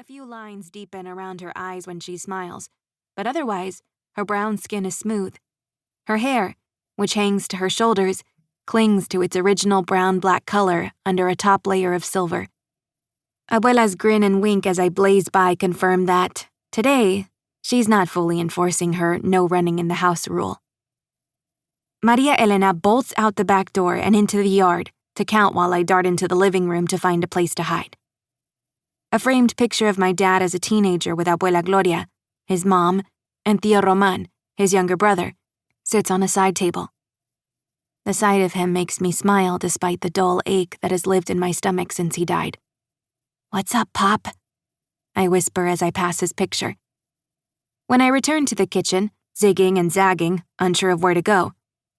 A few lines deepen around her eyes when she smiles, but otherwise, her brown skin is smooth. Her hair, which hangs to her shoulders, clings to its original brown-black color under a top layer of silver. Abuela's grin and wink as I blaze by confirm that, today, she's not fully enforcing her no running in the house rule. Maria Elena bolts out the back door and into the yard to count while I dart into the living room to find a place to hide. A framed picture of my dad as a teenager with Abuela Gloria, his mom, and Tío Roman, his younger brother, sits on a side table. The sight of him makes me smile despite the dull ache that has lived in my stomach since he died. "What's up, Pop?" I whisper as I pass his picture. When I return to the kitchen, zigging and zagging, unsure of where to go,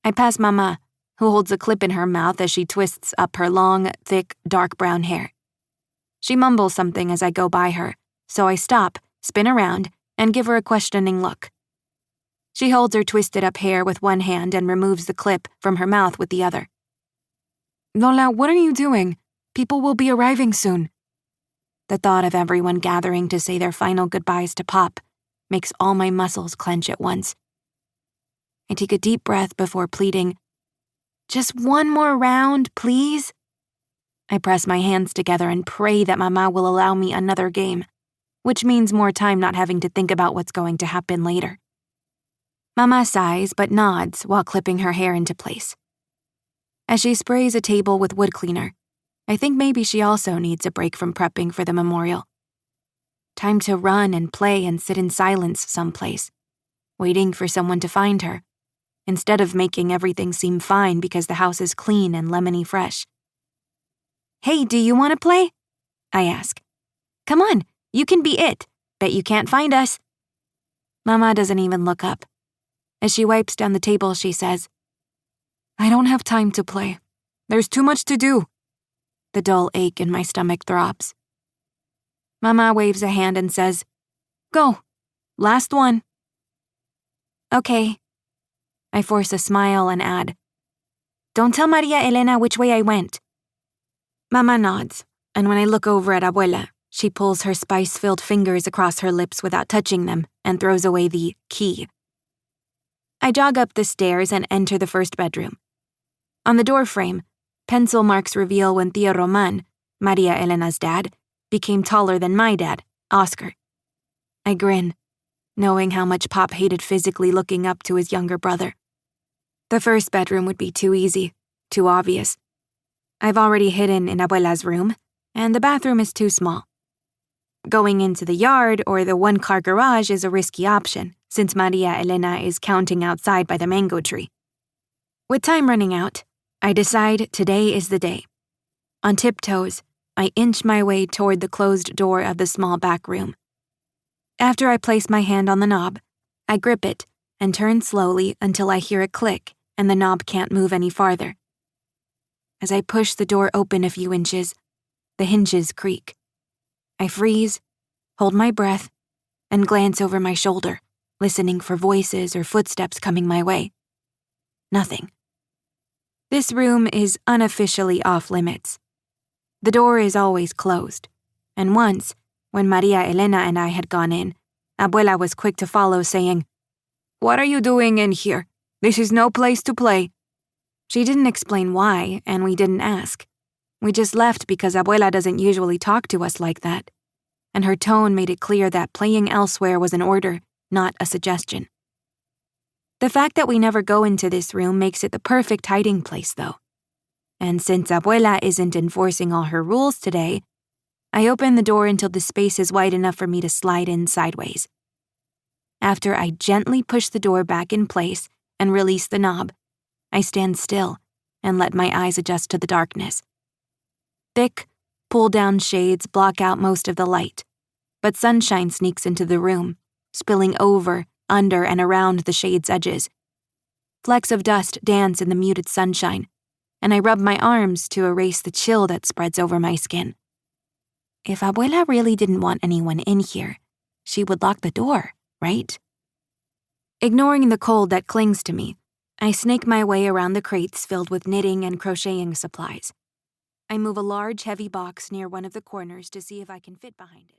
I pass Mama, who holds a clip in her mouth as she twists up her long, thick, dark brown hair. She mumbles something as I go by her, so I stop, spin around, and give her a questioning look. She holds her twisted up hair with one hand and removes the clip from her mouth with the other. "Lola, what are you doing? People will be arriving soon." The thought of everyone gathering to say their final goodbyes to Pop makes all my muscles clench at once. I take a deep breath before pleading, "Just one more round, please?" I press my hands together and pray that Mama will allow me another game, which means more time not having to think about what's going to happen later. Mama sighs but nods while clipping her hair into place. As she sprays a table with wood cleaner, I think maybe she also needs a break from prepping for the memorial. Time to run and play and sit in silence someplace, waiting for someone to find her, instead of making everything seem fine because the house is clean and lemony fresh. "Hey, do you want to play?" I ask. "Come on, you can be it. Bet you can't find us." Mama doesn't even look up. As she wipes down the table, she says, "I don't have time to play. There's too much to do." The dull ache in my stomach throbs. Mama waves a hand and says, "Go. Last one." "Okay." I force a smile and add, "Don't tell Maria Elena which way I went." Mama nods, and when I look over at Abuela, she pulls her spice-filled fingers across her lips without touching them and throws away the key. I jog up the stairs and enter the first bedroom. On the doorframe, pencil marks reveal when Tío Roman, Maria Elena's dad, became taller than my dad, Oscar. I grin, knowing how much Pop hated physically looking up to his younger brother. The first bedroom would be too easy, too obvious. I've already hidden in Abuela's room, and the bathroom is too small. Going into the yard or the one-car garage is a risky option, since Maria Elena is counting outside by the mango tree. With time running out, I decide today is the day. On tiptoes, I inch my way toward the closed door of the small back room. After I place my hand on the knob, I grip it and turn slowly until I hear a click and the knob can't move any farther. As I push the door open a few inches, the hinges creak. I freeze, hold my breath, and glance over my shoulder, listening for voices or footsteps coming my way. Nothing. This room is unofficially off-limits. The door is always closed, and once, when Maria Elena and I had gone in, Abuela was quick to follow, saying, "What are you doing in here? This is no place to play." She didn't explain why, and we didn't ask. We just left because Abuela doesn't usually talk to us like that, and her tone made it clear that playing elsewhere was an order, not a suggestion. The fact that we never go into this room makes it the perfect hiding place, though. And since Abuela isn't enforcing all her rules today, I open the door until the space is wide enough for me to slide in sideways. After I gently push the door back in place and release the knob, I stand still and let my eyes adjust to the darkness. Thick, pull-down shades block out most of the light, but sunshine sneaks into the room, spilling over, under, and around the shade's edges. Flecks of dust dance in the muted sunshine, and I rub my arms to erase the chill that spreads over my skin. If Abuela really didn't want anyone in here, she would lock the door, right? Ignoring the cold that clings to me, I snake my way around the crates filled with knitting and crocheting supplies. I move a large, heavy box near one of the corners to see if I can fit behind it.